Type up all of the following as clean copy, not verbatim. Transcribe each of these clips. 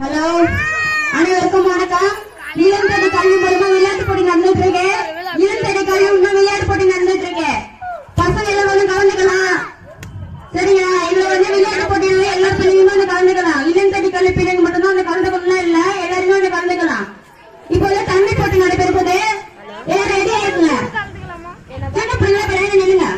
Hello, அனைவருக்கும் வணக்கம். இளந்தடி கல்வி மூலமா விளையாட்டு போட்டி நடந்துட்டு இருக்கு. இளந்தடி கல்வி மூலமா விளையாட்டு போட்டி நடந்துட்டு இருக்கு. பசங்க எல்லாம் வந்து கலந்துக்கலாம். சரிங்களா? இதுல வந்து விளையாட்டு போட்டியில எல்லா பிள்ளைங்களும் வந்து கலந்துக்கலாம். இளந்தடி கல்வி பிள்ளைங்க மட்டும்தான் வந்து கலந்துக்கணும் இல்ல, எல்லாருமே வந்து கலந்துக்கலாம். இப்போ தண்ணி போட்டி நடைபெறும்போது எல்லாம் ரெடியா இருக்குங்க. சின்ன பிள்ளைங்க பிள்ளைங்க நில்லுங்க.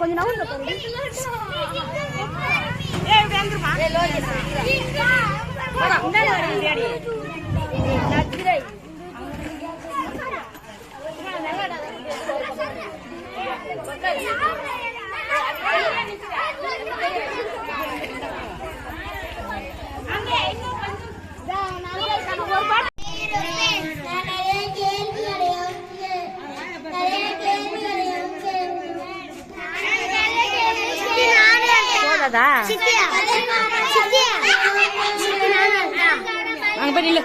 கொஞ்சம் அங்க போய் நில்லு.